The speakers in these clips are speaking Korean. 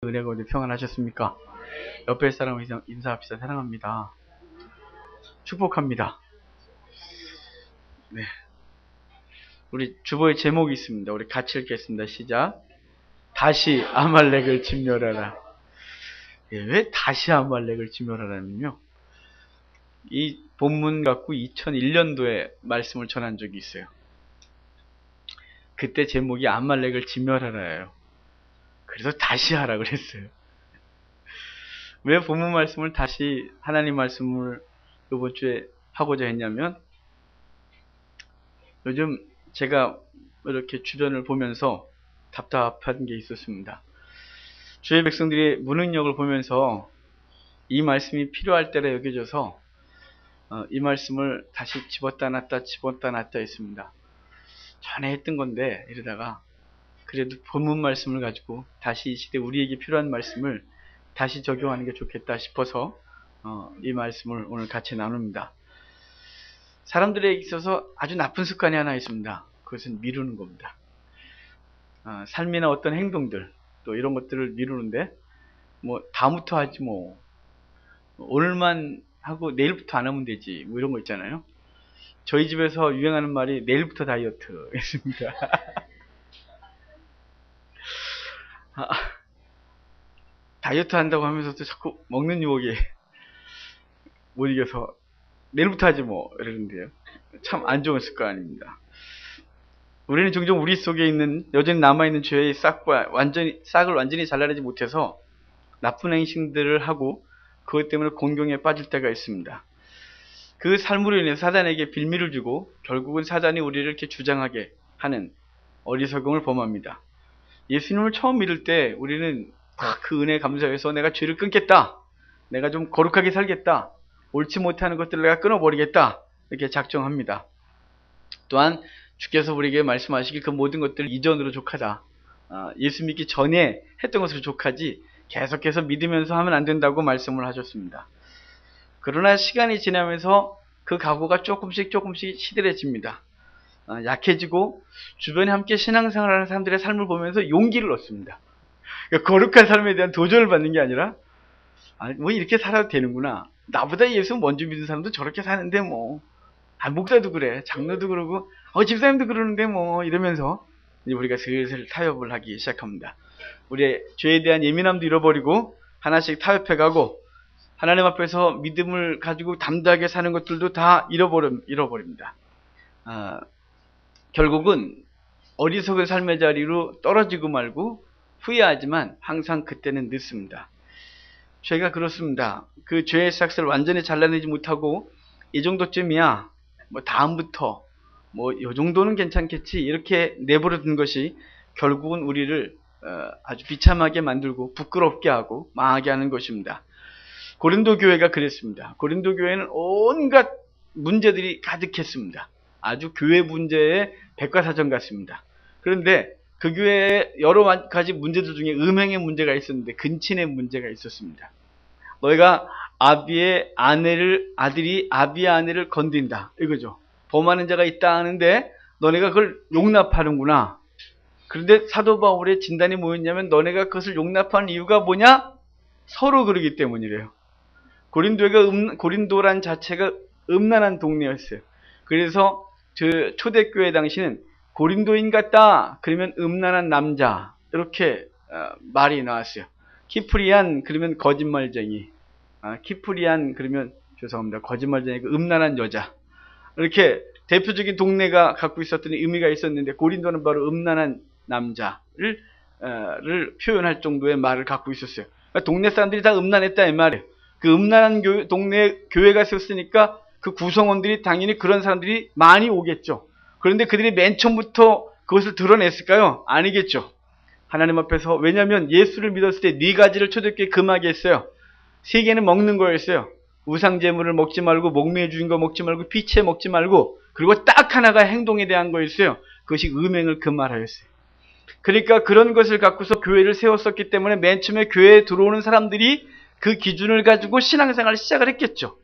은혜가 어디 평안하셨습니까? 옆에 사람을 인사합시다. 사랑합니다. 축복합니다. 네. 우리 주보에 제목이 있습니다. 우리 같이 읽겠습니다. 시작. 다시 아말렉을 진멸하라. 왜 다시 아말렉을 진멸하라면요? 이 본문 갖고 2001년도에 말씀을 전한 적이 있어요. 그때 제목이 아말렉을 진멸하라예요. 그래서 다시 하라 그랬어요. 왜 본문 말씀을 다시 하나님 말씀을 이번 주에 하고자 했냐면, 요즘 제가 이렇게 주변을 보면서 답답한 게 있었습니다. 주의 백성들이 무능력을 보면서 이 말씀이 필요할 때라 여겨져서 이 말씀을 다시 집었다 놨다 했습니다. 전에 했던 건데 이러다가 그래도 본문 말씀을 가지고 다시 이 시대 우리에게 필요한 말씀을 다시 적용하는 게 좋겠다 싶어서 이 말씀을 오늘 같이 나눕니다. 사람들에게 있어서 아주 나쁜 습관이 하나 있습니다. 그것은 미루는 겁니다. 삶이나 어떤 행동들 또 이런 것들을 미루는데, 뭐 다음부터 하지 뭐 오늘만 하고 내일부터 안 하면 되지 뭐 이런 거 있잖아요. 저희 집에서 유행하는 말이 내일부터 다이어트였습니다. 다이어트 한다고 하면서도 자꾸 먹는 유혹에 못 이겨서 내일부터 하지 뭐 이러는데요. 참 안 좋은 습관입니다. 우리는 종종 우리 속에 있는 여전히 남아있는 죄의 싹을 완전히 잘라내지 못해서 나쁜 행실들을 하고 그것 때문에 곤경에 빠질 때가 있습니다. 그 삶으로 인해 사단에게 빌미를 주고 결국은 사단이 우리를 이렇게 주장하게 하는 어리석음을 범합니다. 예수님을 처음 믿을 때 우리는 그 은혜에 감사해서 내가 죄를 끊겠다, 내가 좀 거룩하게 살겠다, 옳지 못하는 것들을 내가 끊어버리겠다 이렇게 작정합니다. 또한 주께서 우리에게 말씀하시길 그 모든 것들을 이전으로 족하다, 예수 믿기 전에 했던 것으로 족하지 계속해서 믿으면서 하면 안 된다고 말씀을 하셨습니다. 그러나 시간이 지나면서 그 각오가 조금씩 시들해집니다. 약해지고 주변에 함께 신앙생활하는 사람들의 삶을 보면서 용기를 얻습니다. 그러니까 거룩한 삶에 대한 도전을 받는 게 아니라 뭐 이렇게 살아도 되는구나, 나보다 예수 먼저 믿은 사람도 저렇게 사는데 뭐 목사도 그래, 장로도 그러고 집사님도 그러는데 뭐 이러면서 이제 우리가 슬슬 타협을 하기 시작합니다. 우리의 죄에 대한 예민함도 잃어버리고 하나씩 타협해가고 하나님 앞에서 믿음을 가지고 담대하게 사는 것들도 다 잃어버립니다. 결국은 어리석은 삶의 자리로 떨어지고 말고 후회하지만 항상 그때는 늦습니다. 죄가 그렇습니다. 그 죄의 싹을 완전히 잘라내지 못하고 이 정도쯤이야, 뭐 다음부터 뭐 이 정도는 괜찮겠지 이렇게 내버려둔 것이 결국은 우리를 아주 비참하게 만들고 부끄럽게 하고 망하게 하는 것입니다. 고린도 교회가 그랬습니다. 고린도 교회는 온갖 문제들이 가득했습니다. 아주 교회 문제의 백과사전 같습니다. 그런데 그 교회에 여러 가지 문제들 중에 음행의 문제가 있었는데 근친의 문제가 있었습니다. 너희가 아들이 아비의 아내를 건든다 이거죠. 범하는 자가 있다 하는데 너네가 그걸 용납하는구나. 그런데 사도 바울의 진단이 뭐였냐면 너네가 그것을 용납하는 이유가 뭐냐? 서로 그러기 때문이래요. 고린도란 자체가 음란한 동네였어요. 그래서 초대교회 당시는 고린도인 같다 그러면 음란한 남자 이렇게 말이 나왔어요. 키프리안 그러면 거짓말쟁이, 키프리안 그러면 죄송합니다, 거짓말쟁이 음란한 여자, 이렇게 대표적인 동네가 갖고 있었던 의미가 있었는데 고린도는 바로 음란한 남자를 표현할 정도의 말을 갖고 있었어요. 그러니까 동네 사람들이 다 음란했다 이 말이에요. 그 음란한 동네 교회가 있었으니까 그 구성원들이 당연히 그런 사람들이 많이 오겠죠. 그런데 그들이 맨 처음부터 그것을 드러냈을까요? 아니겠죠. 하나님 앞에서, 왜냐하면 예수를 믿었을 때 네 가지를 초대교회에 금하게 했어요. 세 개는 먹는 거였어요. 우상제물을 먹지 말고, 목매에 주인 거 먹지 말고, 피채 먹지 말고, 그리고 딱 하나가 행동에 대한 거였어요. 그것이 음행을 금하라였어요. 그러니까 그런 것을 갖고서 교회를 세웠었기 때문에 맨 처음에 교회에 들어오는 사람들이 그 기준을 가지고 신앙생활을 시작을 했겠죠.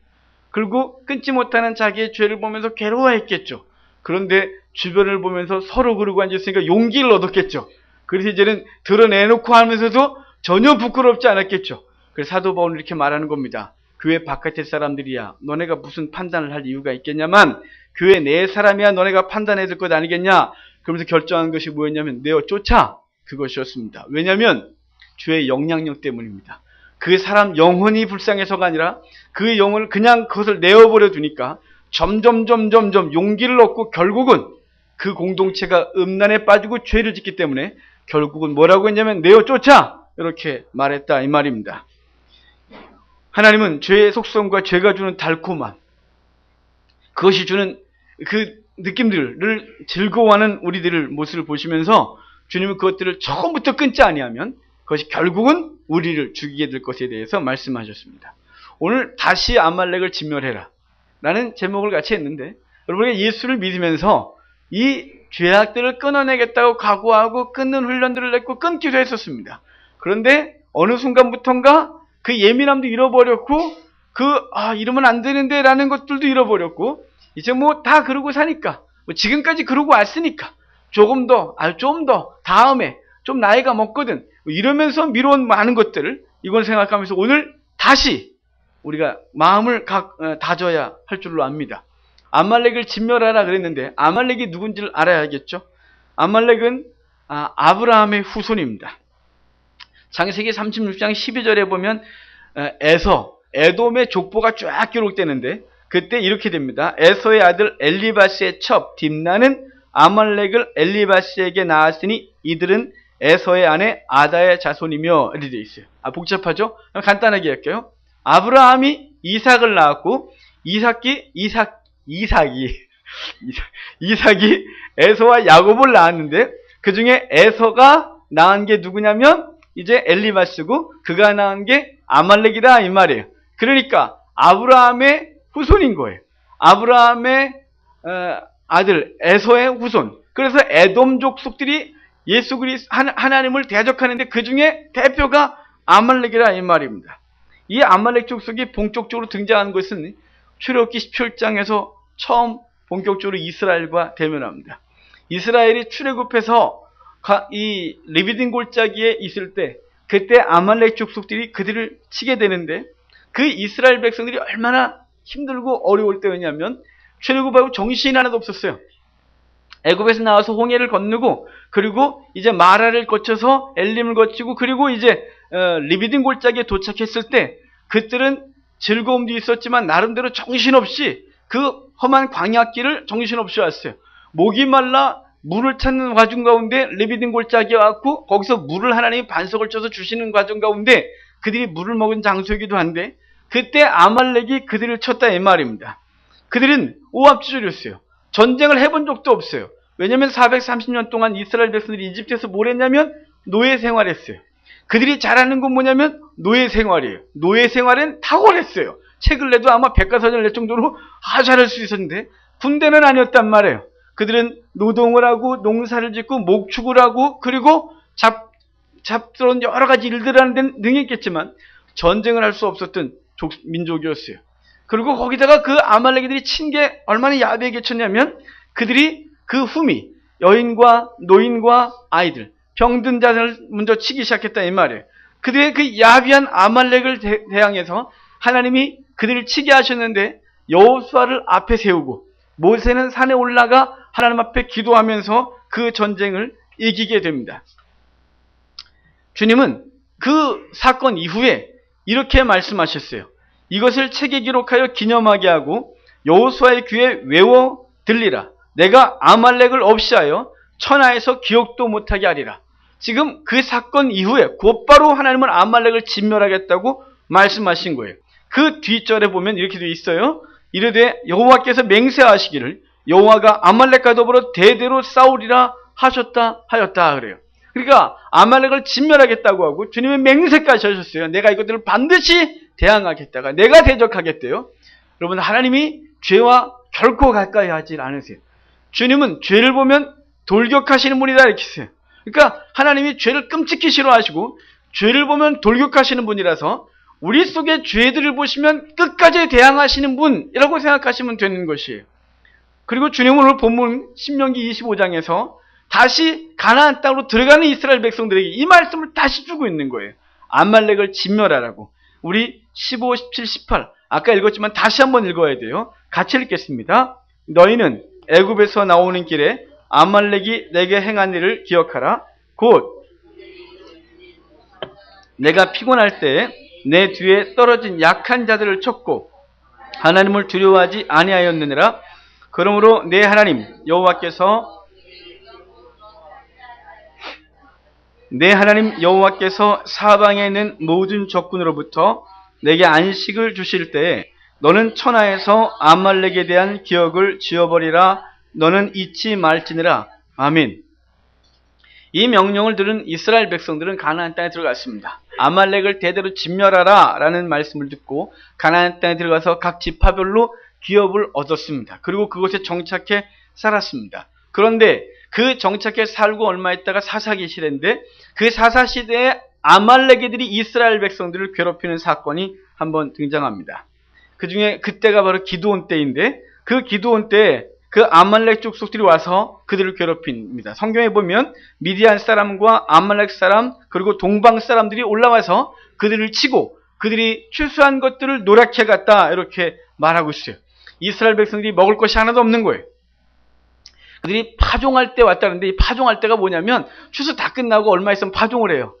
그리고 끊지 못하는 자기의 죄를 보면서 괴로워했겠죠. 그런데 주변을 보면서 서로 그러고 앉았으니까 용기를 얻었겠죠. 그래서 이제는 드러내놓고 하면서도 전혀 부끄럽지 않았겠죠. 그래서 사도 바울은 이렇게 말하는 겁니다. 교회 바깥의 사람들이야 너네가 무슨 판단을 할 이유가 있겠냐만 교회 내 사람이야 너네가 판단해야 될 것 아니겠냐. 그러면서 결정한 것이 뭐였냐면 내어 쫓아, 그것이었습니다. 왜냐하면 주의 영향력 때문입니다. 그 사람 영혼이 불쌍해서가 아니라 그 영혼을 그냥 그것을 내어버려 두니까 점점 용기를 얻고 결국은 그 공동체가 음란에 빠지고 죄를 짓기 때문에 결국은 뭐라고 했냐면 내어 쫓아, 이렇게 말했다 이 말입니다. 하나님은 죄의 속성과 죄가 주는 달콤함, 그것이 주는 그 느낌들을 즐거워하는 우리들을 모습을 보시면서 주님은 그것들을 처음부터 끊지 아니하면 그것이 결국은 우리를 죽이게 될 것에 대해서 말씀하셨습니다. 오늘 다시 아말렉을 진멸해라 라는 제목을 같이 했는데, 여러분이 예수를 믿으면서 이 죄악들을 끊어내겠다고 각오하고 끊는 훈련들을 했고 끊기도 했었습니다. 그런데 어느 순간부터인가 그 예민함도 잃어버렸고 이러면 안 되는데 라는 것들도 잃어버렸고, 이제 뭐 다 그러고 사니까, 지금까지 그러고 왔으니까 조금 더, 좀 더 다음에 좀 나이가 먹거든 이러면서 미뤄온 많은 것들을 이걸 생각하면서 오늘 다시 우리가 마음을 다져야 할 줄로 압니다. 아말렉을 진멸하라 그랬는데 아말렉이 누군지를 알아야겠죠. 아말렉은 아브라함의 후손입니다. 창세기 36장 12절에 보면 에돔의 족보가 쫙 기록되는데 그때 이렇게 됩니다. 에서의 아들 엘리바스의 첩 딥나는 아말렉을 엘리바스에게 낳았으니 이들은 에서의 아내 아다의 자손이며, 이렇게 되어 있어요. 복잡하죠? 간단하게 할게요. 아브라함이 이삭을 낳았고 이삭이 에서와 야곱을 낳았는데 그 중에 에서가 낳은 게 누구냐면 이제 엘리바스고 그가 낳은 게 아말렉이다 이 말이에요. 그러니까 아브라함의 후손인 거예요. 아브라함의 아들 에서의 후손. 그래서 에돔 족속들이 예수 그리스도 하나님을 대적하는데 그 중에 대표가 아말렉이라 이 말입니다. 이 아말렉 족속이 본격적으로 등장한 것은 출애굽기 17장에서 처음 본격적으로 이스라엘과 대면합니다. 이스라엘이 출애굽해서 이 리비딘 골짜기에 있을 때 그때 아말렉 족속들이 그들을 치게 되는데 그 이스라엘 백성들이 얼마나 힘들고 어려울 때였냐면 출애굽하고 정신이 하나도 없었어요. 애굽에서 나와서 홍해를 건너고 그리고 이제 마라를 거쳐서 엘림을 거치고 그리고 이제 리비딘 골짜기에 도착했을 때 그들은 즐거움도 있었지만 나름대로 정신없이 그 험한 광야길을 정신없이 왔어요. 목이 말라 물을 찾는 과정 가운데 리비딘 골짜기에 왔고 거기서 물을 하나님이 반석을 쳐서 주시는 과정 가운데 그들이 물을 먹은 장소이기도 한데 그때 아말렉이 그들을 쳤다 이 말입니다. 그들은 오합지졸이었어요. 전쟁을 해본 적도 없어요. 왜냐하면 430년 동안 이스라엘 백성들이 이집트에서 뭘 했냐면 노예 생활했어요. 그들이 잘하는 건 뭐냐면 노예 생활이에요. 노예 생활은 탁월했어요. 책을 내도 아마 백과사전을 낼 정도로 잘할 수 있었는데 군대는 아니었단 말이에요. 그들은 노동을 하고 농사를 짓고 목축을 하고 그리고 잡스러운 여러 가지 일들을 하는 데는 능했겠지만 전쟁을 할 수 없었던 민족이었어요. 그리고 거기다가 그 아말렉이들이 친 게 얼마나 야비하게 쳤냐면 그들이 그 후미, 여인과 노인과 아이들, 병든 자를 먼저 치기 시작했다 이 말이에요. 그들의 그 야비한 아말렉을 대항해서 하나님이 그들을 치게 하셨는데 여호수아를 앞에 세우고 모세는 산에 올라가 하나님 앞에 기도하면서 그 전쟁을 이기게 됩니다. 주님은 그 사건 이후에 이렇게 말씀하셨어요. 이것을 책에 기록하여 기념하게 하고 여호수아의 귀에 외워 들리라. 내가 아말렉을 없이하여 천하에서 기억도 못하게 하리라. 지금 그 사건 이후에 곧바로 하나님은 아말렉을 진멸하겠다고 말씀하신 거예요. 그 뒷절에 보면 이렇게 되어 있어요. 이르되 여호와께서 맹세하시기를 여호와가 아말렉과 더불어 대대로 싸우리라 하였다 그래요. 그러니까 아말렉을 진멸하겠다고 하고 주님은 맹세까지 하셨어요. 내가 이것들을 반드시 대항하겠다가 내가 대적하겠대요. 여러분 하나님이 죄와 결코 가까이 하지 않으세요. 주님은 죄를 보면 돌격하시는 분이다 이렇게 했어요. 그러니까 하나님이 죄를 끔찍히 싫어하시고 죄를 보면 돌격하시는 분이라서 우리 속의 죄들을 보시면 끝까지 대항하시는 분이라고 생각하시면 되는 것이에요. 그리고 주님은 오늘 본문 신명기 25장에서 다시 가나안 땅으로 들어가는 이스라엘 백성들에게 이 말씀을 다시 주고 있는 거예요. 아말렉을 진멸하라고. 우리 15, 17, 18 아까 읽었지만 다시 한번 읽어야 돼요. 같이 읽겠습니다. 너희는 애굽에서 나오는 길에 아말렉이 내게 행한 일을 기억하라. 곧 내가 피곤할 때 내 뒤에 떨어진 약한 자들을 쳤고 하나님을 두려워하지 아니하였느니라. 그러므로 내 하나님 여호와께서 사방에 있는 모든 적군으로부터 내게 안식을 주실 때에 너는 천하에서 아말렉에 대한 기억을 지워버리라. 너는 잊지 말지니라. 아멘. 이 명령을 들은 이스라엘 백성들은 가나안 땅에 들어갔습니다. 아말렉을 대대로 진멸하라 라는 말씀을 듣고 가나안 땅에 들어가서 각 지파별로 기업을 얻었습니다. 그리고 그곳에 정착해 살았습니다. 그런데 그 정착해 살고 얼마 있다가 사사기 시대인데 그 사사 시대에 아말렉이들이 이스라엘 백성들을 괴롭히는 사건이 한번 등장합니다. 그 중에 그때가 바로 기드온 때인데 그 기드온 때 그 아말렉 족속들이 와서 그들을 괴롭힙니다. 성경에 보면 미디안 사람과 아말렉 사람 그리고 동방 사람들이 올라와서 그들을 치고 그들이 추수한 것들을 노랗게 갔다 이렇게 말하고 있어요. 이스라엘 백성들이 먹을 것이 하나도 없는 거예요. 그들이 파종할 때 왔다는데 이 파종할 때가 뭐냐면 추수 다 끝나고 얼마 있으면 파종을 해요.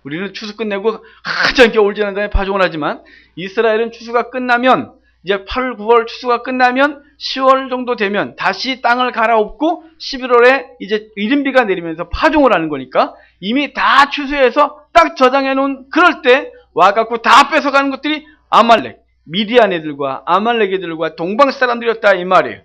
우리는 추수 끝내고 한참 겨울 지난 다음에 파종을 하지만 이스라엘은 추수가 끝나면 이제 8월, 9월 추수가 끝나면 10월 정도 되면 다시 땅을 갈아엎고 11월에 이제 이른비가 내리면서 파종을 하는 거니까 이미 다 추수해서 딱 저장해 놓은 그럴 때 와갖고 다 뺏어가는 것들이 아말렉, 미디안 애들과 아말렉 애들과 동방 사람들이었다 이 말이에요.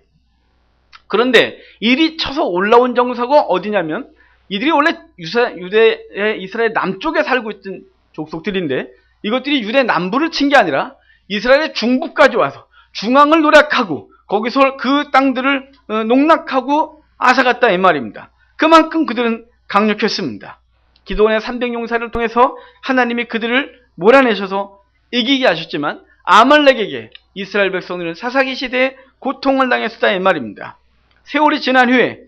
그런데 이리 쳐서 올라온 정서가 어디냐면 이들이 원래 이스라엘 남쪽에 살고 있던 족속들인데 이것들이 유대 남부를 친 게 아니라 이스라엘의 중부까지 와서 중앙을 노략하고 거기서 그 땅들을 농락하고 앗아갔다 이 말입니다. 그만큼 그들은 강력했습니다. 기드온의 300용사를 통해서 하나님이 그들을 몰아내셔서 이기게 하셨지만 아말렉에게 이스라엘 백성들은 사사기 시대에 고통을 당했었다 이 말입니다. 세월이 지난 후에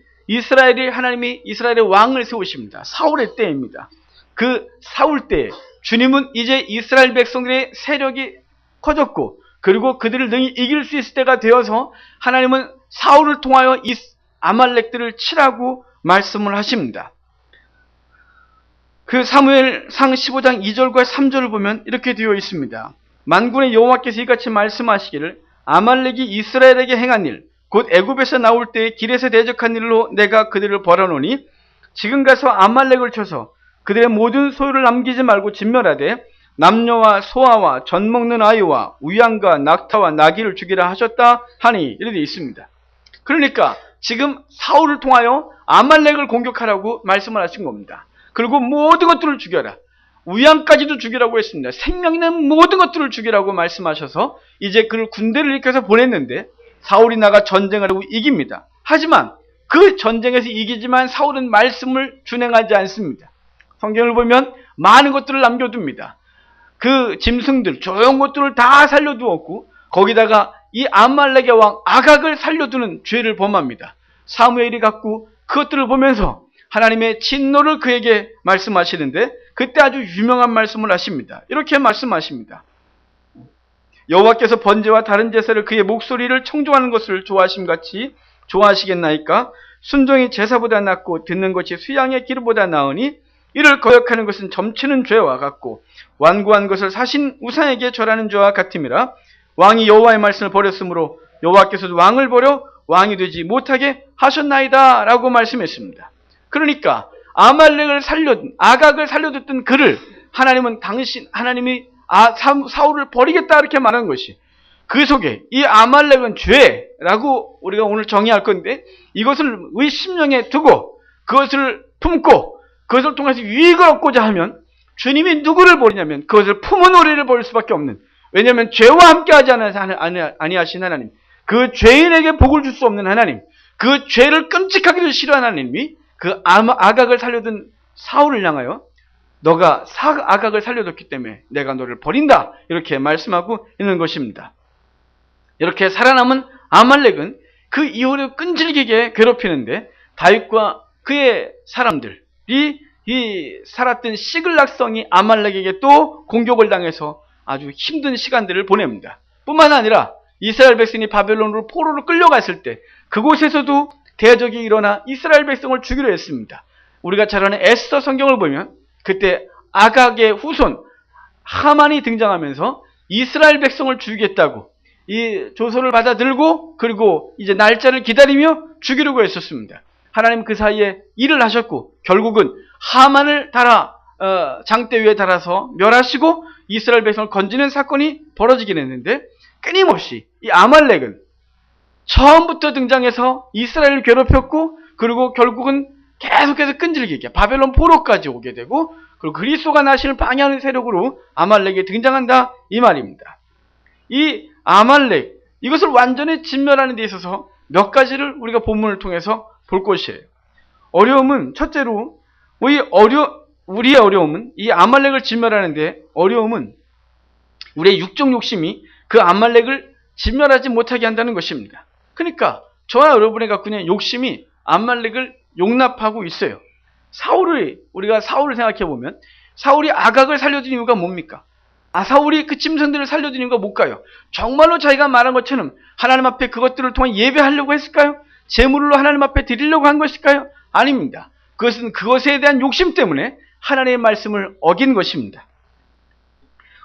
하나님이 이스라엘의 왕을 세우십니다. 사울의 때입니다. 그 사울 때에 주님은 이제 이스라엘 백성들의 세력이 커졌고 그리고 그들을 능히 이길 수 있을 때가 되어서 하나님은 사울을 통하여 이 아말렉들을 치라고 말씀을 하십니다. 그 사무엘상 15장 2절과 3절을 보면 이렇게 되어 있습니다. 만군의 여호와께서 이같이 말씀하시기를 아말렉이 이스라엘에게 행한 일 곧 애굽에서 나올 때에 길에서 대적한 일로 내가 그들을 벌어놓으니 지금 가서 아말렉을 쳐서 그들의 모든 소유를 남기지 말고 진멸하되 남녀와 소아와 젖 먹는 아이와 우양과 낙타와 나귀를 죽이라 하셨다 하니 이렇게 있습니다. 그러니까 지금 사울을 통하여 아말렉을 공격하라고 말씀을 하신 겁니다. 그리고 모든 것들을 죽여라. 우양까지도 죽이라고 했습니다. 생명 있는 모든 것들을 죽이라고 말씀하셔서 이제 그를 군대를 일으켜서 보냈는데 사울이 나가 전쟁을 하고 이깁니다. 하지만 그 전쟁에서 이기지만 사울은 말씀을 준행하지 않습니다. 성경을 보면 많은 것들을 남겨둡니다. 그 짐승들, 조용 것들을 다 살려두었고 거기다가 이 아말렉의 왕 아각을 살려두는 죄를 범합니다. 사무엘이 갖고 그것들을 보면서 하나님의 진노를 그에게 말씀하시는데 그때 아주 유명한 말씀을 하십니다. 이렇게 말씀하십니다. 여호와께서 번제와 다른 제사를 그의 목소리를 청종하는 것을 좋아하심같이 좋아하시겠나이까? 순종이 제사보다 낫고 듣는 것이 수양의 기름보다 나으니 이를 거역하는 것은 점치는 죄와 같고 완고한 것을 사신 우상에게 절하는 죄와 같음이라. 왕이 여호와의 말씀을 버렸으므로 여호와께서도 왕을 버려 왕이 되지 못하게 하셨나이다 라고 말씀했습니다. 그러니까 아각을 살려뒀던 그를 하나님이 사울을 버리겠다 이렇게 말하는 것이 그 속에 이 아말렉은 죄라고 우리가 오늘 정의할 건데 이것을 우리 심령에 두고 그것을 품고 그것을 통해서 유익을 얻고자 하면 주님이 누구를 버리냐면 그것을 품은 우리를 버릴 수밖에 없는, 왜냐하면 죄와 함께하지 아니하신 하나님, 그 죄인에게 복을 줄 수 없는 하나님, 그 죄를 끔찍하기도 싫어하는 하나님이 그 아각을 살려둔 사울을 향하여 너가 아각을 살려뒀기 때문에 내가 너를 버린다 이렇게 말씀하고 있는 것입니다. 이렇게 살아남은 아말렉은 그 이후로 끈질기게 괴롭히는데 다윗과 그의 사람들이 이 살았던 시글락성이 아말렉에게 또 공격을 당해서 아주 힘든 시간들을 보냅니다. 뿐만 아니라 이스라엘 백성이 바벨론으로 포로로 끌려갔을 때 그곳에서도 대적이 일어나 이스라엘 백성을 죽이려 했습니다. 우리가 잘 아는 에스더 성경을 보면 그때 아각의 후손 하만이 등장하면서 이스라엘 백성을 죽이겠다고 이 조서를 받아들고 그리고 이제 날짜를 기다리며 죽이려고 했었습니다. 하나님 그 사이에 일을 하셨고 결국은 하만을 장대 위에 달아서 멸하시고 이스라엘 백성을 건지는 사건이 벌어지긴 했는데, 끊임없이 이 아말렉은 처음부터 등장해서 이스라엘을 괴롭혔고 그리고 결국은 계속해서 끈질기게 바벨론 포로까지 오게 되고, 그리고 그리스도가 나신을 방해하는 세력으로 아말렉이 등장한다 이 말입니다. 이 아말렉, 이것을 완전히 진멸하는 데 있어서 몇 가지를 우리가 본문을 통해서 볼 것이에요. 어려움은 첫째로 우리의 어려움은 이 아말렉을 진멸하는데, 어려움은 우리의 육적 욕심이 그 아말렉을 진멸하지 못하게 한다는 것입니다. 그러니까 저와 여러분의 갖고 있는 욕심이 아말렉을 용납하고 있어요. 우리가 사울을 생각해 보면 사울이 아각을 살려준 이유가 뭡니까? 사울이 그 짐승들을 살려준 이유가 뭘까요? 정말로 자기가 말한 것처럼 하나님 앞에 그것들을 통해 예배하려고 했을까요? 제물로 하나님 앞에 드리려고 한 것일까요? 아닙니다. 그것은 그것에 대한 욕심 때문에 하나님의 말씀을 어긴 것입니다.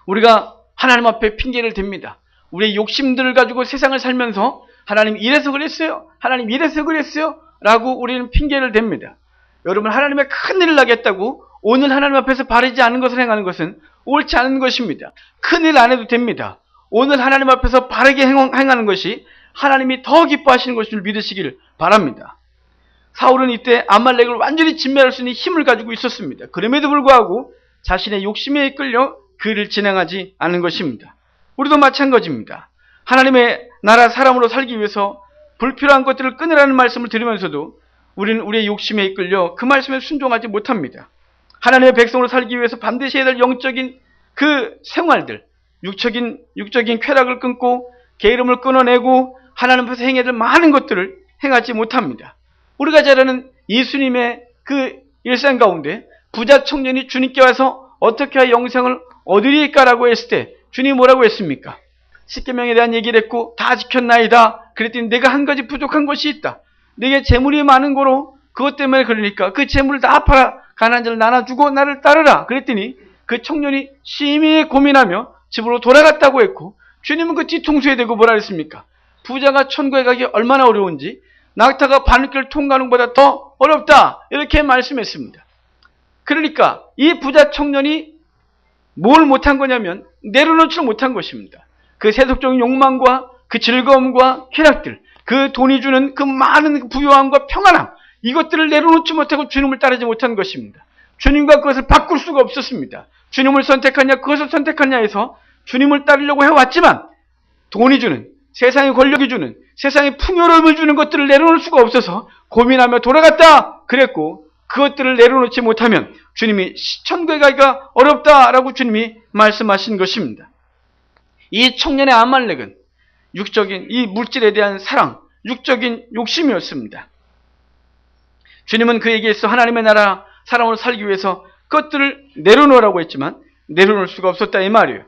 우리가 하나님 앞에 핑계를 댑니다. 우리의 욕심들을 가지고 세상을 살면서 하나님 이래서 그랬어요, 하나님 이래서 그랬어요 라고 우리는 핑계를 댑니다. 여러분, 하나님의 큰일을 나겠다고 오늘 하나님 앞에서 바르지 않은 것을 행하는 것은 옳지 않은 것입니다. 큰일 안 해도 됩니다. 오늘 하나님 앞에서 바르게 행하는 것이 하나님이 더 기뻐하시는 것을 믿으시길 바랍니다. 사울은 이때 아말렉을 완전히 진멸할 수 있는 힘을 가지고 있었습니다. 그럼에도 불구하고 자신의 욕심에 이끌려 그 일을 진행하지 않은 것입니다. 우리도 마찬가지입니다. 하나님의 나라 사람으로 살기 위해서 불필요한 것들을 끊으라는 말씀을 들으면서도 우리는 우리의 욕심에 이끌려 그 말씀에 순종하지 못합니다. 하나님의 백성으로 살기 위해서 반드시 해야 될 영적인 그 생활들, 육적인 쾌락을 끊고 게으름을 끊어내고 하나님 앞에서 행해야 될 많은 것들을 행하지 못합니다. 우리가 잘 아는 예수님의 그 일생 가운데 부자 청년이 주님께 와서 어떻게 하여 영생을 얻으리까라고 했을 때 주님이 뭐라고 했습니까? 십계명에 대한 얘기를 했고 다 지켰나이다. 그랬더니 내가 한 가지 부족한 것이 있다. 내게 재물이 많은 거로 그것 때문에 그러니까 그 재물을 다 팔아 가난한 자를 나눠주고 나를 따르라. 그랬더니 그 청년이 심히 고민하며 집으로 돌아갔다고 했고, 주님은 그 뒤통수에 대고 뭐라 했습니까? 부자가 천국에 가기 얼마나 어려운지 낙타가 바늘길을 통과하는 것보다 더 어렵다 이렇게 말씀했습니다. 그러니까 이 부자 청년이 뭘 못한 거냐면 내려놓지 못한 것입니다. 그 세속적인 욕망과 그 즐거움과 쾌락들, 그 돈이 주는 그 많은 부유함과 평안함, 이것들을 내려놓지 못하고 주님을 따르지 못한 것입니다. 주님과 그것을 바꿀 수가 없었습니다. 주님을 선택하냐 그것을 선택하냐 해서 주님을 따르려고 해왔지만 돈이 주는, 세상의 권력이 주는, 세상의 풍요로움을 주는 것들을 내려놓을 수가 없어서 고민하며 돌아갔다 그랬고, 그것들을 내려놓지 못하면 주님이 천국에 가기가 어렵다라고 주님이 말씀하신 것입니다. 이 청년의 아말렉은 육적인 이 물질에 대한 사랑, 육적인 욕심이었습니다. 주님은 그에게서 하나님의 나라 사람으로 살기 위해서 그것들을 내려놓으라고 했지만 내려놓을 수가 없었다 이 말이에요.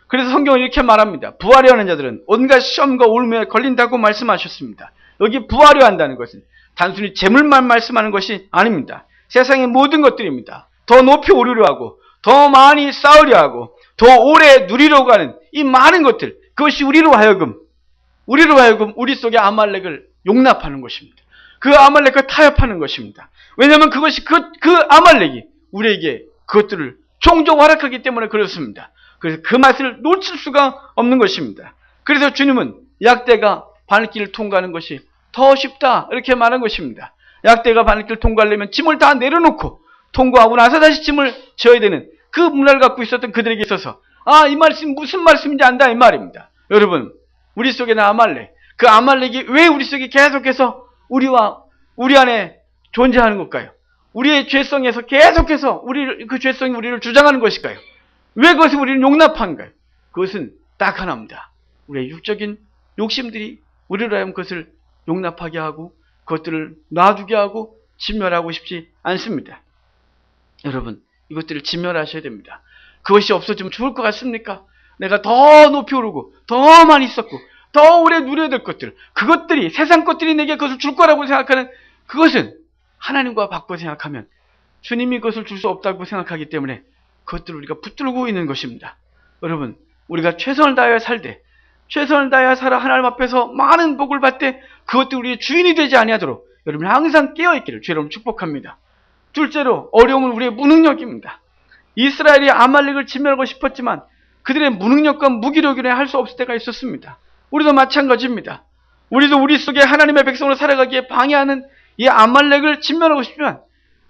그래서 성경은 이렇게 말합니다. 부하려 하는 자들은 온갖 시험과 울음에 걸린다고 말씀하셨습니다. 여기 부하려 한다는 것은 단순히 재물만 말씀하는 것이 아닙니다. 세상의 모든 것들입니다. 더 높이 오르려 하고 더 많이 쌓으려 하고 더 오래 누리려고 하는 이 많은 것들, 그것이 우리로 하여금 우리 속에 아말렉을 용납하는 것입니다. 그 아말렉을 타협하는 것입니다. 왜냐하면 그것이 그 아말렉이 우리에게 그것들을 종종 허락하기 때문에 그렇습니다. 그래서 그 맛을 놓칠 수가 없는 것입니다. 그래서 주님은 약대가 바늘길을 통과하는 것이 더 쉽다 이렇게 말한 것입니다. 약대가 바늘길을 통과하려면 짐을 다 내려놓고 통과하고 나서 다시 짐을 져야 되는 그 문화를 갖고 있었던 그들에게 있어서 이 말씀 무슨 말씀인지 안다 이 말입니다. 여러분, 우리 속에는 아말렉, 그 아말렉이 왜 우리 속에 계속해서 우리 안에 존재하는 걸까요? 우리의 죄성에서 계속해서 그 죄성이 우리를 주장하는 것일까요? 왜 그것을 우리는 용납한가요? 그것은 딱 하나입니다. 우리의 육적인 욕심들이 우리로 하여금 그것을 용납하게 하고 그것들을 놔두게 하고 진멸하고 싶지 않습니다. 여러분, 이것들을 진멸하셔야 됩니다. 그것이 없어지면 죽을 것 같습니까? 내가 더 높이 오르고 더 많이 썼고 더 오래 누려야 될 것들, 그것들이 세상 것들이 내게 그것을 줄 거라고 생각하는 그것은 하나님과 바꿔 생각하면 주님이 그것을 줄 수 없다고 생각하기 때문에 그것들을 우리가 붙들고 있는 것입니다. 여러분, 우리가 최선을 다하여 살되, 최선을 다하여 살아 하나님 앞에서 많은 복을 받되 그것도 우리의 주인이 되지 아니하도록 여러분 항상 깨어있기를 주 여러분 축복합니다. 둘째로, 어려움은 우리의 무능력입니다. 이스라엘이 아말렉을 진멸하고 싶었지만 그들의 무능력과 무기력으로 할 수 없을 때가 있었습니다. 우리도 마찬가지입니다. 우리도 우리 속에 하나님의 백성으로 살아가기에 방해하는 이 아말렉을 진멸하고 싶지만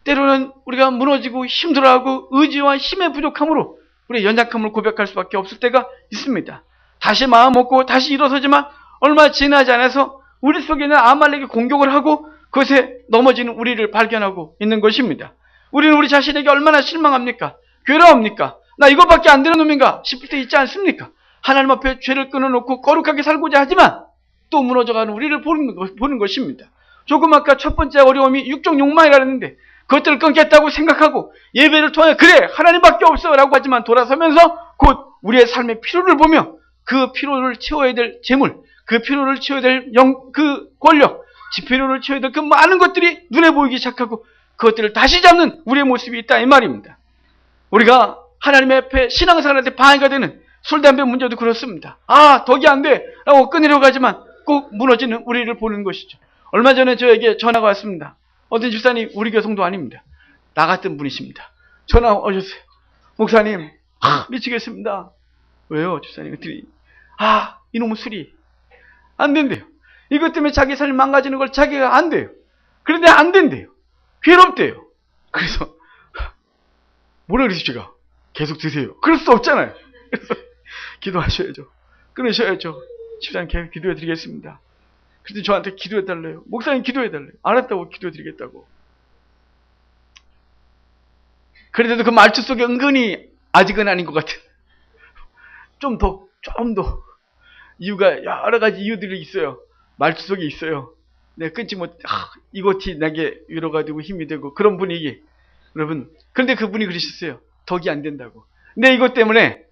때로는 우리가 무너지고 힘들어하고 의지와 힘의 부족함으로 우리의 연약함을 고백할 수밖에 없을 때가 있습니다. 다시 마음 먹고 다시 일어서지만 얼마 지나지 않아서 우리 속에 있는 아말렉이 공격을 하고 그것에 넘어지는 우리를 발견하고 있는 것입니다. 우리는 우리 자신에게 얼마나 실망합니까? 괴로웁니까? 나 이것밖에 안 되는 놈인가 싶을 때 있지 않습니까? 하나님 앞에 죄를 끊어놓고 거룩하게 살고자 하지만 또 무너져가는 우리를 보는 것입니다. 조금 아까 첫 번째 어려움이 육적 욕망이라 했는데 그것들을 끊겠다고 생각하고 예배를 통해 그래 하나님밖에 없어 라고 하지만 돌아서면서 곧 우리의 삶의 필요를 보며 그 필요를 채워야 될 재물, 그 필요를 채워야 될 그 권력, 필요를 채워야 될 그 많은 것들이 눈에 보이기 시작하고 그것들을 다시 잡는 우리의 모습이 있다 이 말입니다. 우리가 하나님 앞에 신앙생활한테 방해가 되는 술, 담배 문제도 그렇습니다. 아, 덕이 안 돼 라고 끊으려고 하지만 꼭 무너지는 우리를 보는 것이죠. 얼마 전에 저에게 전화가 왔습니다. 어떤 집사님, 우리 교회 성도 아닙니다. 나 같은 분이십니다. 전화 오셨어요. 목사님, 미치겠습니다. 왜요, 집사님? 그랬더니 이놈의 술이 안 된대요. 이것 때문에 자기 삶이 망가지는 걸 자기가 안 돼요. 그런데 안 된대요. 괴롭대요. 그래서 뭐라 그러지 제가? 계속 드세요. 그럴 수 없잖아요. 그래서 기도하셔야죠. 끊으셔야죠. 집사님 계속 기도해드리겠습니다. 그래서 저한테 기도해달래요. 목사님 기도해달래요. 알았다고 기도해드리겠다고. 그런데도 그 말투 속에 은근히 아직은 아닌 것 같은 좀 더 이유가 여러 가지 이유들이 있어요. 말투 속에 있어요. 내가 끊지 이것이 내게 위로가 되고 힘이 되고 그런 분위기. 여러분, 그런데 그분이 그러셨어요. 덕이 안 된다고. 근데 이것 때문에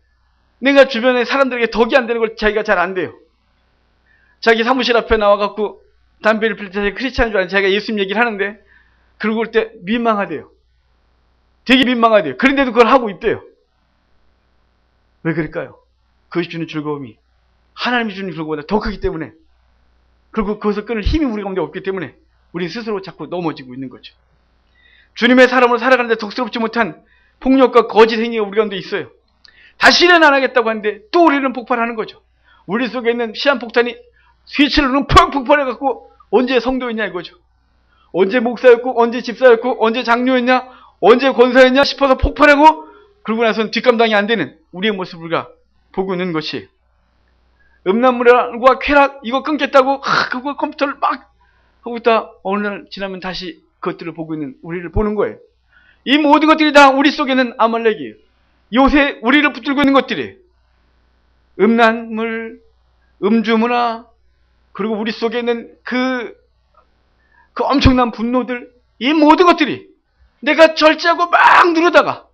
내가 주변에 사람들에게 덕이 안 되는 걸 자기가 잘 안 돼요. 자기 사무실 앞에 나와갖고 담배를 필 때 크리스찬인 줄 아는 자기가 예수님 얘기를 하는데 그러고 올 때 민망하대요. 되게 민망하대요. 그런데도 그걸 하고 있대요. 왜 그럴까요? 그것이 주는 즐거움이 하나님이 주는 즐거움보다 더 크기 때문에, 그리고 그것을 끊을 힘이 우리 가운데 없기 때문에 우리 스스로 자꾸 넘어지고 있는 거죠. 주님의 사람으로 살아가는데 덕스럽지 못한 폭력과 거짓 행위가 우리 가운데 있어요. 다시는 안 하겠다고 하는데 또 우리는 폭발하는 거죠. 우리 속에 있는 시한폭탄이 스위치를 누르면 퍽 폭발해갖고 언제 성도였냐 이거죠. 언제 목사였고 언제 집사였고 언제 장로였냐 언제 권사였냐 싶어서 폭발하고 그러고 나서는 뒷감당이 안 되는 우리의 모습을 우리가 보고 있는 것이, 음란물과 쾌락 이거 끊겠다고 그거 컴퓨터를 막 하고 있다 어느 날 지나면 다시 그것들을 보고 있는 우리를 보는 거예요. 이 모든 것들이 다 우리 속에는 아말렉이에요. 요새 우리를 붙들고 있는 것들이 음란물, 음주문화, 그리고 우리 속에 있는 그 엄청난 분노들, 이 모든 것들이 내가 절제하고 막 누르다가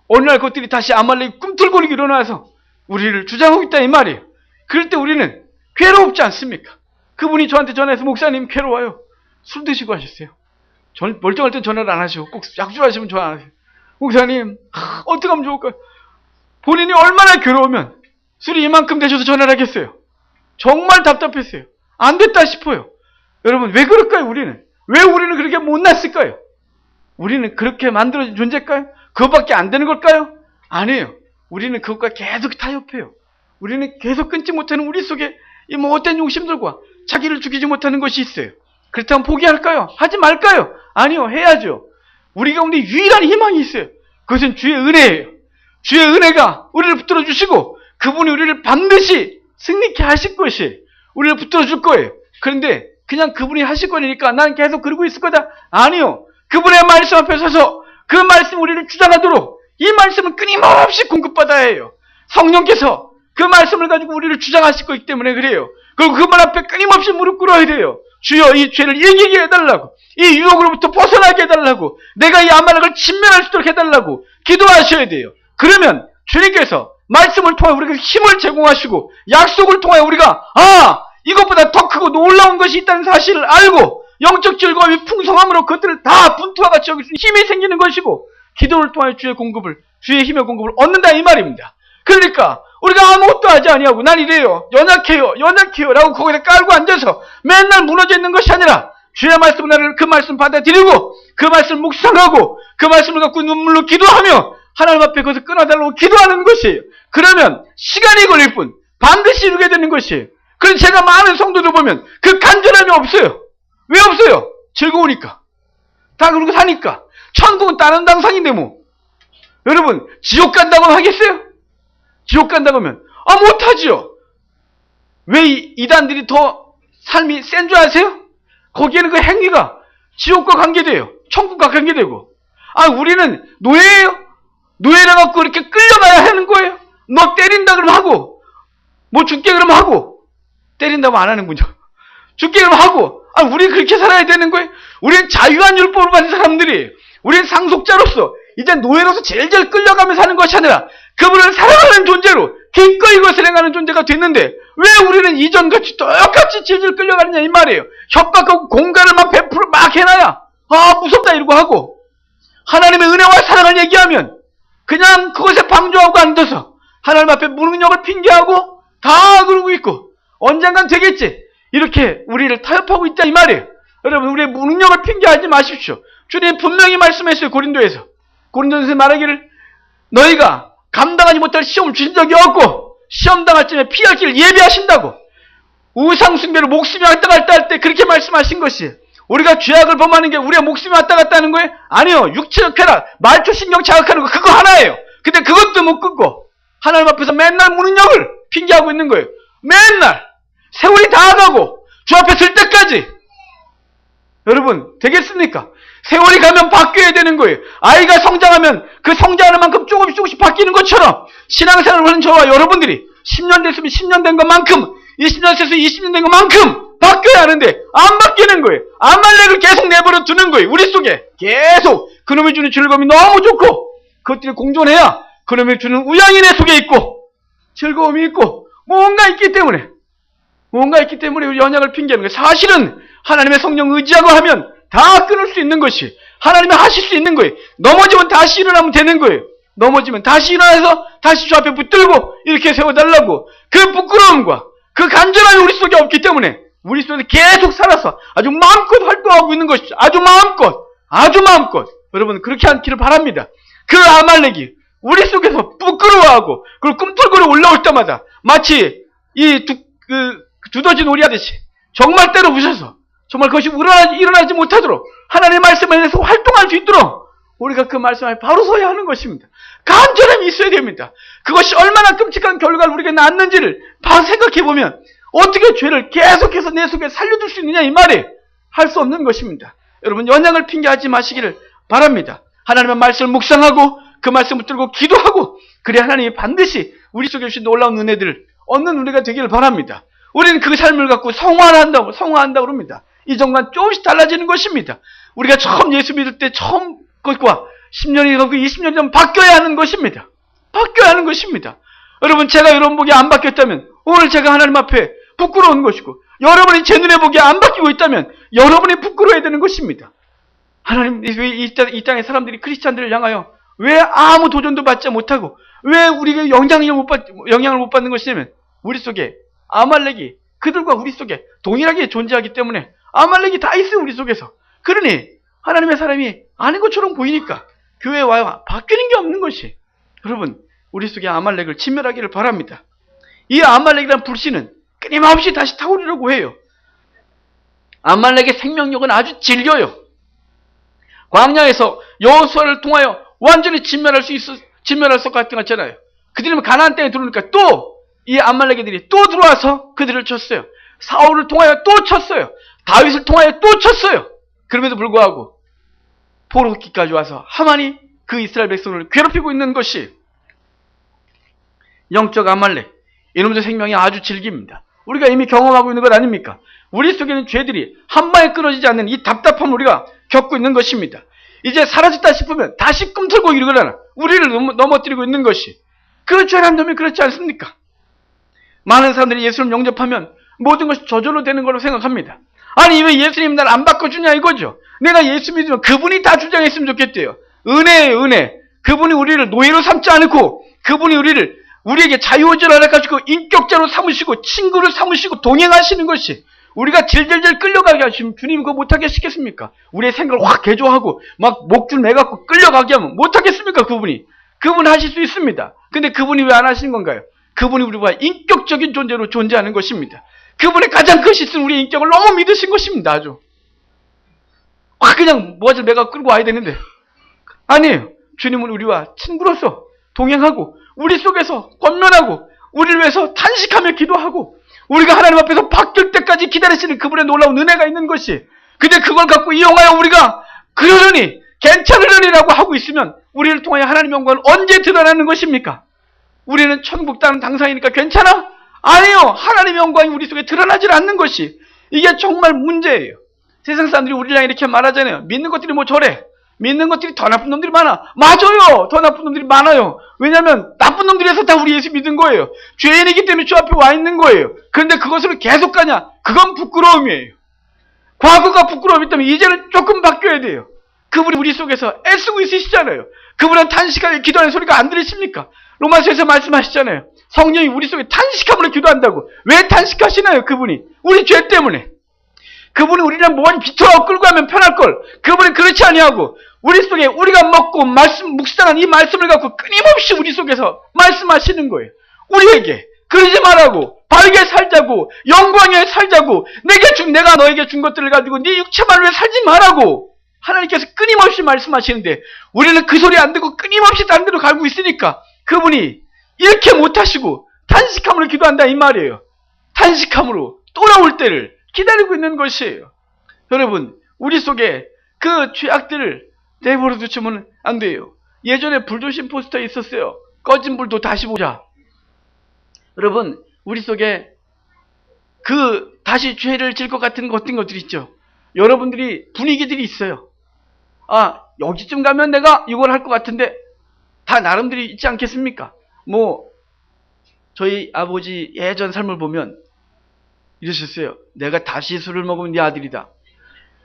어느 날 그것들이 다시 아말렉이 꿈틀거리고 일어나서 우리를 주장하고 있다 이 말이에요. 그럴 때 우리는 괴롭지 않습니까? 그분이 저한테 전화해서 목사님 괴로워요. 술 드시고 하셨어요. 멀쩡할 땐 전화를 안 하시고 꼭 약주하시면 전화 안 하세요. 목사님 어떻게 하면 좋을까요? 본인이 얼마나 괴로우면 술이 이만큼 되셔서 전화를 하겠어요. 정말 답답했어요. 안 됐다 싶어요. 여러분 왜 그럴까요? 왜 우리는 그렇게 못났을까요? 우리는 그렇게 만들어진 존재일까요? 그것밖에 안 되는 걸까요? 아니에요. 우리는 그것과 계속 타협해요. 우리는 계속 끊지 못하는 우리 속에 이 못된 욕심들과 자기를 죽이지 못하는 것이 있어요. 그렇다면 포기할까요? 하지 말까요? 아니요, 해야죠. 우리 가운데 유일한 희망이 있어요. 그것은 주의 은혜예요. 주의 은혜가 우리를 붙들어 주시고 그분이 우리를 반드시 승리케 하실 것이 우리를 붙들어 줄 거예요. 그런데 그냥 그분이 하실 거니까 난 계속 그러고 있을 거다. 아니요. 그분의 말씀 앞에 서서 그 말씀 우리를 주장하도록 이 말씀은 끊임없이 공급받아야 해요. 성령께서 그 말씀을 가지고 우리를 주장하실 거기 때문에 그래요. 그리고 그 말 앞에 끊임없이 무릎 꿇어야 돼요. 주여 이 죄를 이기게 해달라고, 이 유혹으로부터 벗어나게 해달라고, 내가 이 아말렉을 진멸할 수 있도록 해달라고 기도하셔야 돼요. 그러면 주님께서 말씀을 통해 우리에게 힘을 제공하시고 약속을 통해 우리가 이것보다 더 크고 놀라운 것이 있다는 사실을 알고 영적 즐거움이 풍성함으로 그것들을 다 분투와 같이 여길 수 있는 힘이 생기는 것이고, 기도를 통해 주의 힘의 공급을 얻는다 이 말입니다. 그러니까 우리가 아무것도 하지 아니하고 난 이래요, 연약해요 라고 거기다 깔고 앉아서 맨날 무너져 있는 것이 아니라 주의 말씀을, 그 말씀 받아들이고 그 말씀을 묵상하고 그 말씀을 갖고 눈물로 기도하며 하나님 앞에 그것을 끊어달라고 기도하는 것이에요. 그러면 시간이 걸릴 뿐 반드시 이루게 되는 것이에요. 그래서 제가 많은 성도들 보면 그 간절함이 없어요. 왜 없어요? 즐거우니까. 다 그러고 사니까. 천국은 다른 당상인데 뭐. 여러분, 지옥 간다고 하겠어요? 지옥 간다고 하면 못하지요. 왜 이단들이 더 삶이 센 줄 아세요? 거기에는 그 행위가 지옥과 관계돼요. 천국과 관계되고. 우리는 노예예요. 노예라 갖고 이렇게 끌려가야 하는 거예요. 너 때린다 그러면 하고, 뭐 죽게 그러면 하고, 때린다고 안 하는군요. 죽게 그러면 하고, 우리 그렇게 살아야 되는 거예요. 우리는 자유한 율법을 받은 사람들이, 우리는 상속자로서 이제 노예로서 제일 끌려가며 사는 것이 아니라 그분을 사랑하는 존재로 기꺼이 그것을 행하는 존재가 됐는데, 왜 우리는 이전같이 똑같이 질질 끌려가느냐 이 말이에요. 협박하고 공갈을 막 베풀어 막 해놔야 무섭다 이러고 하고, 하나님의 은혜와 사랑을 얘기하면 그냥 그것에 방조하고 앉아서 하나님 앞에 무능력을 핑계하고 다 그러고 있고 언젠간 되겠지 이렇게 우리를 타협하고 있다 이 말이에요. 여러분, 우리의 무능력을 핑계하지 마십시오. 주님 분명히 말씀했어요. 고린도전서에 말하기를 너희가 감당하지 못할 시험을 주신 적이 없고 시험 당할 쯤에 피할 길을 예비하신다고. 우상 숭배로 목숨이 왔다 갔다 할 때 그렇게 말씀하신 것이에요. 우리가 죄악을 범하는 게 우리의 목숨이 왔다 갔다 하는 거예요? 아니요. 육체적 쾌락, 말초 신경 자극하는 거 그거 하나예요. 근데 그것도 못 끊고 하나님 앞에서 맨날 무능력을 핑계하고 있는 거예요. 맨날 세월이 다 가고 주 앞에 설 때까지. 여러분, 되겠습니까? 세월이 가면 바뀌어야 되는 거예요. 아이가 성장하면 그 성장하는 만큼 조금씩 바뀌는 것처럼 신앙생활을 하는 저와 여러분들이 10년 됐으면 10년 된 것만큼, 20년 됐으면 20년 된 것만큼 바뀌어야 하는데 안 바뀌는 거예요. 아말렉을 계속 내버려 두는 거예요. 우리 속에 계속 그놈이 주는 즐거움이 너무 좋고 그것들이 공존해야 그놈이 주는 우양이 내 속에 있고 즐거움이 있고 뭔가 있기 때문에 우리 연약을 핑계하는 거예요. 사실은 하나님의 성령 의지하고 하면 다 끊을 수 있는 것이 하나님이 하실 수 있는 거예요. 넘어지면 다시 일어나면 되는 거예요. 넘어지면 다시 일어나서 다시 주 앞에 붙들고 이렇게 세워달라고. 그 부끄러움과 그 간절함이 우리 속에 없기 때문에 우리 속에 계속 살아서 아주 마음껏 활동하고 있는 것이죠. 아주 마음껏 여러분 그렇게 않기를 바랍니다. 그 아말렉이 우리 속에서 부끄러워하고 그리고 꿈틀거려 올라올 때마다 마치 이 두더지 놀이 하듯이 정말 때려 부셔서 정말 그것이 일어나지 못하도록 하나님의 말씀에 대해서 활동할 수 있도록 우리가 그 말씀을 바로 서야 하는 것입니다. 간절함이 있어야 됩니다. 그것이 얼마나 끔찍한 결과를 우리에게 낳았는지를 생각해보면 어떻게 죄를 계속해서 내 속에 살려둘 수 있느냐 이 말이 할 수 없는 것입니다. 여러분, 연약을 핑계하지 마시기를 바랍니다. 하나님의 말씀을 묵상하고 그 말씀을 붙들고 기도하고 그래야 하나님이 반드시 우리 속에 주신 놀라운 은혜들을 얻는 우리가 되기를 바랍니다. 우리는 그 삶을 갖고 성화한다고 그럽니다. 이 정도만 조금씩 달라지는 것입니다. 우리가 처음 예수 믿을 때 처음 것과 10년이 가고 20년이 되면 바뀌어야 하는 것입니다. 여러분, 제가 여러분 보기에 안 바뀌었다면 오늘 제가 하나님 앞에 부끄러운 것이고 여러분이 제 눈에 보기에 안 바뀌고 있다면 여러분이 부끄러워야 되는 것입니다. 하나님, 왜 이 땅의 사람들이 크리스찬들을 향하여 왜 아무 도전도 받지 못하고 왜 우리가 영향을 못 받는 것이냐면 우리 속에 아말렉이 그들과 우리 속에 동일하게 존재하기 때문에 아말렉이 다 있어요. 우리 속에서. 그러니 하나님의 사람이 아닌 것처럼 보이니까 교회에 와요. 바뀌는 게 없는 것이. 여러분, 우리 속에 아말렉을 진멸하기를 바랍니다. 이 아말렉이라는 불씨는 끊임없이 다시 타오르려고 해요. 아말렉의 생명력은 아주 질겨요. 광야에서 여호수아를 통하여 완전히 진멸할 것 같잖아요. 그들이 가나안 땅에 들어오니까 또 이 아말렉이들이 또 들어와서 그들을 쳤어요. 사울을 통하여 또 쳤어요. 다윗을 통하여 또 쳤어요. 그럼에도 불구하고 포로기까지 와서 하만이 그 이스라엘 백성을 괴롭히고 있는 것이 영적 아말렉. 이놈들 생명이 아주 질깁니다. 우리가 이미 경험하고 있는 것 아닙니까? 우리 속에는 죄들이 한 방에 끊어지지 않는 이 답답함을 우리가 겪고 있는 것입니다. 이제 사라졌다 싶으면 다시 꿈틀고 일어나 우리를 넘어뜨리고 있는 것이, 그 죄란 놈이 그렇지 않습니까? 많은 사람들이 예수를 영접하면 모든 것이 저절로 되는 걸로 생각합니다. 아니, 왜 예수님이 날 안 바꿔주냐 이거죠. 내가 예수 믿으면 그분이 다 주장했으면 좋겠대요. 은혜예요, 은혜. 그분이 우리를 노예로 삼지 않고, 그분이 우리에게 자유의지를 허락하시고 인격자로 삼으시고 친구를 삼으시고 동행하시는 것이, 우리가 질질질 끌려가게 하시면 주님 그거 못하게 하시겠습니까? 우리의 생각을 확 개조하고 막 목줄 매갖고 끌려가게 하면 못하겠습니까? 그분 하실 수 있습니다. 근데 그분이 왜 안 하시는 건가요? 그분이 우리와 인격적인 존재로 존재하는 것입니다. 그분의 가장 큰 실수는 우리의 인격을 너무 믿으신 것입니다. 아주 확 그냥 뭐가 매가 끌고 와야 되는데 아니에요. 주님은 우리와 친구로서 동행하고 우리 속에서 권면하고 우리를 위해서 탄식하며 기도하고 우리가 하나님 앞에서 바뀔 때까지 기다리시는 그분의 놀라운 은혜가 있는 것이, 근데 그걸 갖고 이용하여 우리가 그러려니 괜찮으려니라고 하고 있으면 우리를 통하여 하나님의 영광은 언제 드러나는 것입니까? 우리는 천국 가는 당사이니까 괜찮아? 아니요. 하나님의 영광이 우리 속에 드러나질 않는 것이, 이게 정말 문제예요. 세상 사람들이 우리랑 이렇게 말하잖아요. 믿는 것들이 뭐 저래, 믿는 것들이 더 나쁜 놈들이 많아. 맞아요. 더 나쁜 놈들이 많아요. 왜냐하면 나쁜 놈들에서 다 우리 예수 믿은 거예요. 죄인이기 때문에 주 앞에 와 있는 거예요. 그런데 그것으로 계속 가냐? 그건 부끄러움이에요. 과거가 부끄러움이었다면 이제는 조금 바뀌어야 돼요. 그분이 우리 속에서 애쓰고 있으시잖아요. 그분은 탄식하게 기도하는 소리가 안 들리십니까? 로마서에서 말씀하시잖아요. 성령이 우리 속에 탄식함으로 기도한다고. 왜 탄식하시나요? 그분이 우리 죄 때문에. 그분이 우리랑 뭐가 비틀어 끌고 가면 편할 걸. 그분이 그렇지 아니하고 우리 속에 우리가 먹고 묵상한 이 말씀을 갖고 끊임없이 우리 속에서 말씀하시는 거예요. 우리에게 그러지 말라고, 바르게 살자고, 영광에 살자고, 내가 너에게 준 것들을 가지고 네 육체만 왜 살지 말라고 하나님께서 끊임없이 말씀하시는데, 우리는 그 소리 안 듣고 끊임없이 다른 데로 가고 있으니까 그분이 이렇게 못하시고 탄식함으로 기도한다 이 말이에요. 탄식함으로 돌아올 때를 기다리고 있는 것이에요. 여러분, 우리 속에 그 죄악들을 내버려 두시면 안 돼요. 예전에 불조심 포스터에 있었어요. 꺼진 불도 다시 보자. 여러분, 우리 속에 그 다시 죄를 질 것 같은 어떤 것들이 있죠. 여러분들이 분위기들이 있어요. 아, 여기쯤 가면 내가 이걸 할 것 같은데, 다 나름대로 있지 않겠습니까? 저희 아버지 예전 삶을 보면 이러셨어요. 내가 다시 술을 먹으면 네 아들이다.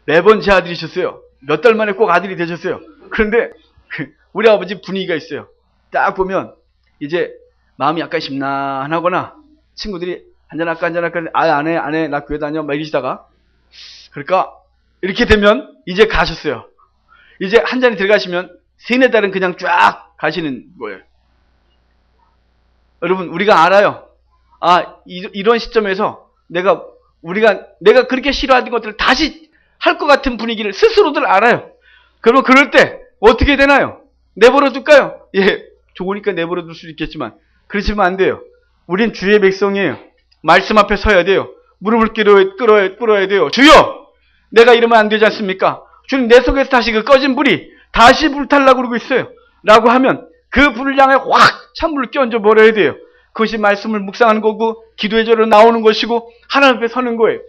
매번 제 아들이셨어요. 몇 달 만에 꼭 아들이 되셨어요. 그런데 우리 아버지 분위기가 있어요. 딱 보면 이제 마음이 약간 심란하거나 친구들이 한잔할까 안 해, 나 교회 다녀 막 이러시다가, 그러니까 이렇게 되면 이제 가셨어요. 이제 한 잔이 들어가시면 세네 달은 그냥 쫙 가시는 거예요. 여러분, 우리가 알아요. 아, 이런 시점에서 내가 그렇게 싫어하는 것들을 다시 할 것 같은 분위기를 스스로들 알아요. 그러면 그럴 때 어떻게 되나요? 내버려 둘까요? 예, 좋으니까 내버려 둘 수도 있겠지만 그러시면 안 돼요. 우린 주의 백성이에요. 말씀 앞에 서야 돼요. 무릎을 꿇어야 돼요. 주여! 내가 이러면 안 되지 않습니까? 주님, 내 속에서 다시 그 꺼진 불이 다시 불타려고 그러고 있어요. 라고 하면 그 불을 향해 확 찬물을 끼얹어 버려야 돼요. 그것이 말씀을 묵상하는 거고 기도의 절로 나오는 것이고 하나님 앞에 서는 거예요.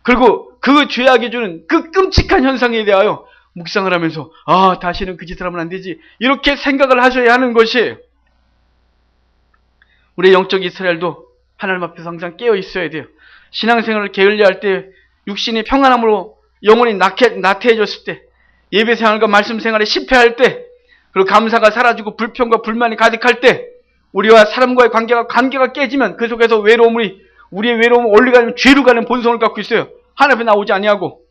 그리고 그 죄악이 주는 그 끔찍한 현상에 대하여 묵상을 하면서, 아, 다시는 그 짓을 하면 안 되지, 이렇게 생각을 하셔야 하는 것이에요. 우리의 영적 이스라엘도 하나님 앞에서 항상 깨어 있어야 돼요. 신앙생활을 게을리할 때, 육신이 평안함으로 영혼이 나태해졌을 때, 예배 생활과 말씀 생활에 실패할 때, 그리고 감사가 사라지고 불평과 불만이 가득할 때, 우리와 사람과의 관계가 깨지면 그 속에서 우리의 외로움을 올라가면 죄로 가는 본성을 갖고 있어요. 하나님 앞에 나오지 아니하고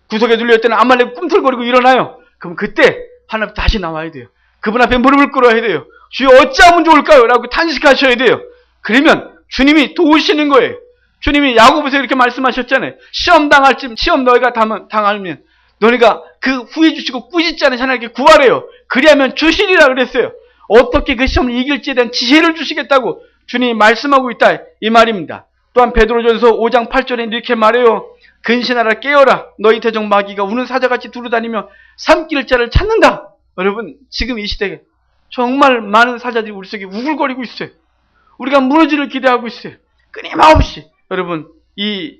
구석에 눌릴 때는 아말렉 꿈틀거리고 일어나요. 그럼 그때 하나님 앞에 다시 나와야 돼요. 그분 앞에 무릎을 꿇어야 돼요. 주여, 어찌하면 좋을까요? 라고 탄식하셔야 돼요. 그러면 주님이 도우시는 거예요. 주님이 야고보서 이렇게 말씀하셨잖아요. 시험 너희가 당하면 너희가 그 후회 주시고 꾸짖지 않은 하나님께 구하래요. 그리하면 주시리라 그랬어요. 어떻게 그 시험을 이길지에 대한 지혜를 주시겠다고 주님이 말씀하고 있다 이 말입니다. 또한 베드로전서 5장 8절에 이렇게 말해요. 근신하라, 깨어라. 너희 대적 마귀가 우는 사자같이 두루다니며 삼킬 자를 찾는다. 여러분, 지금 이 시대에 정말 많은 사자들이 우리 속에 우글거리고 있어요. 우리가 무너지를 기대하고 있어요. 끊임없이. 여러분, 이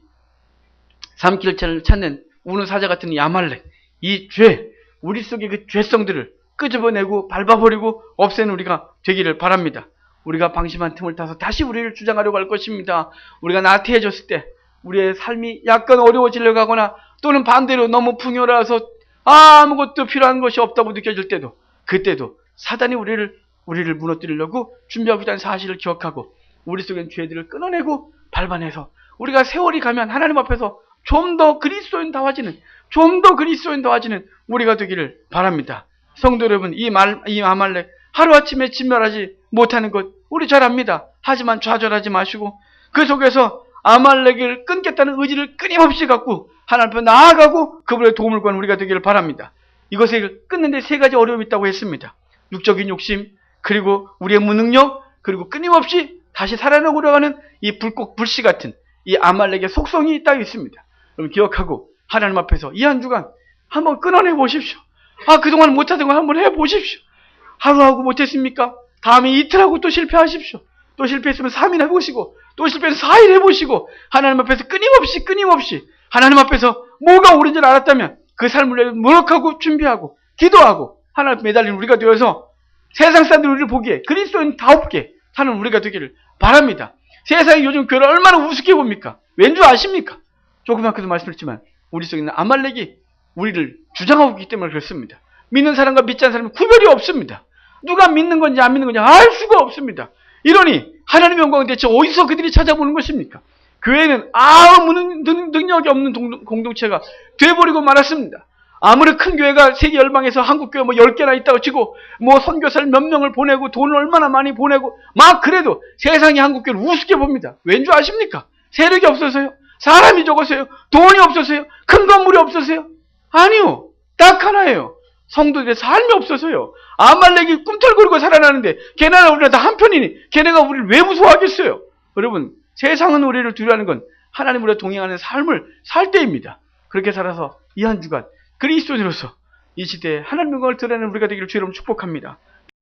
삼키를 찾는 우는 사자 같은 이 아말렉, 이 죄, 우리 속의 그 죄성들을 끄집어내고 밟아버리고 없애는 우리가 되기를 바랍니다. 우리가 방심한 틈을 타서 다시 우리를 주장하려고 할 것입니다. 우리가 나태해졌을 때, 우리의 삶이 약간 어려워지려고 하거나 또는 반대로 너무 풍요로워서 아무것도 필요한 것이 없다고 느껴질 때도, 그때도 사단이 우리를 무너뜨리려고 준비하고 있다는 사실을 기억하고 우리 속에 있는 죄들을 끊어내고 밟아내서 우리가 세월이 가면 하나님 앞에서 좀 더 그리스도인다워지는, 우리가 되기를 바랍니다. 성도 여러분, 이 아말렉 하루아침에 진멸하지 못하는 것 우리 잘 압니다. 하지만 좌절하지 마시고 그 속에서 아말렉을 끊겠다는 의지를 끊임없이 갖고 하나님 앞에 나아가고 그분의 도움을 구하는 우리가 되기를 바랍니다. 이것을 끊는데 세 가지 어려움이 있다고 했습니다. 육적인 욕심, 그리고 우리의 무능력, 그리고 끊임없이 다시 살아나고려 하는 이 불씨 같은 이 아말렉의 속성이 있다고 있습니다. 여러분 기억하고 하나님 앞에서 이 한 주간 한번 끊어내 보십시오. 그동안 못하던 거 한번 해보십시오. 하루하고 못했습니까? 다음에 이틀하고 또 실패하십시오. 또 실패했으면 3일 해보시고 또 실패해서 4일 해보시고 하나님 앞에서 끊임없이 하나님 앞에서 뭐가 옳은 줄 알았다면 그 삶을 위해 노력하고 준비하고 기도하고 하나님 앞에 매달린 우리가 되어서 세상 사람들이 우리를 보기에 그리스도인다웁게 사는 우리가 되기를 바랍니다. 세상이 요즘 교회를 얼마나 우습게 봅니까? 왠 줄 아십니까? 조금 아까도 말씀드렸지만 우리 속에 있는 아말렉이 우리를 주장하고 있기 때문에 그렇습니다. 믿는 사람과 믿지 않는 사람은 구별이 없습니다. 누가 믿는 건지 안 믿는 건지 알 수가 없습니다. 이러니 하나님의 영광은 대체 어디서 그들이 찾아보는 것입니까? 교회는 아무 능력이 없는 공동체가 돼버리고 말았습니다. 아무리 큰 교회가 세계 열방에서 한국 교회 10개나 있다고 치고 선교사를 몇 명을 보내고 돈을 얼마나 많이 보내고 막 그래도 세상이 한국 교회를 우습게 봅니다. 왠 줄 아십니까? 세력이 없어서요? 사람이 적어서요? 돈이 없어서요? 큰 건물이 없어서요? 아니요. 딱 하나예요. 성도들의 삶이 없어서요. 아말렉이 꿈틀거리고 살아나는데 걔네가 우리랑 다 한편이니 걔네가 우리를 왜 무서워하겠어요? 여러분, 세상은 우리를 두려워하는 건 하나님 우리와 동행하는 삶을 살 때입니다. 그렇게 살아서 이 한 주간 그리스도인으로서 이 시대에 하나님의 영광을 드러내는 우리가 되기를 주의 이름으로 축복합니다.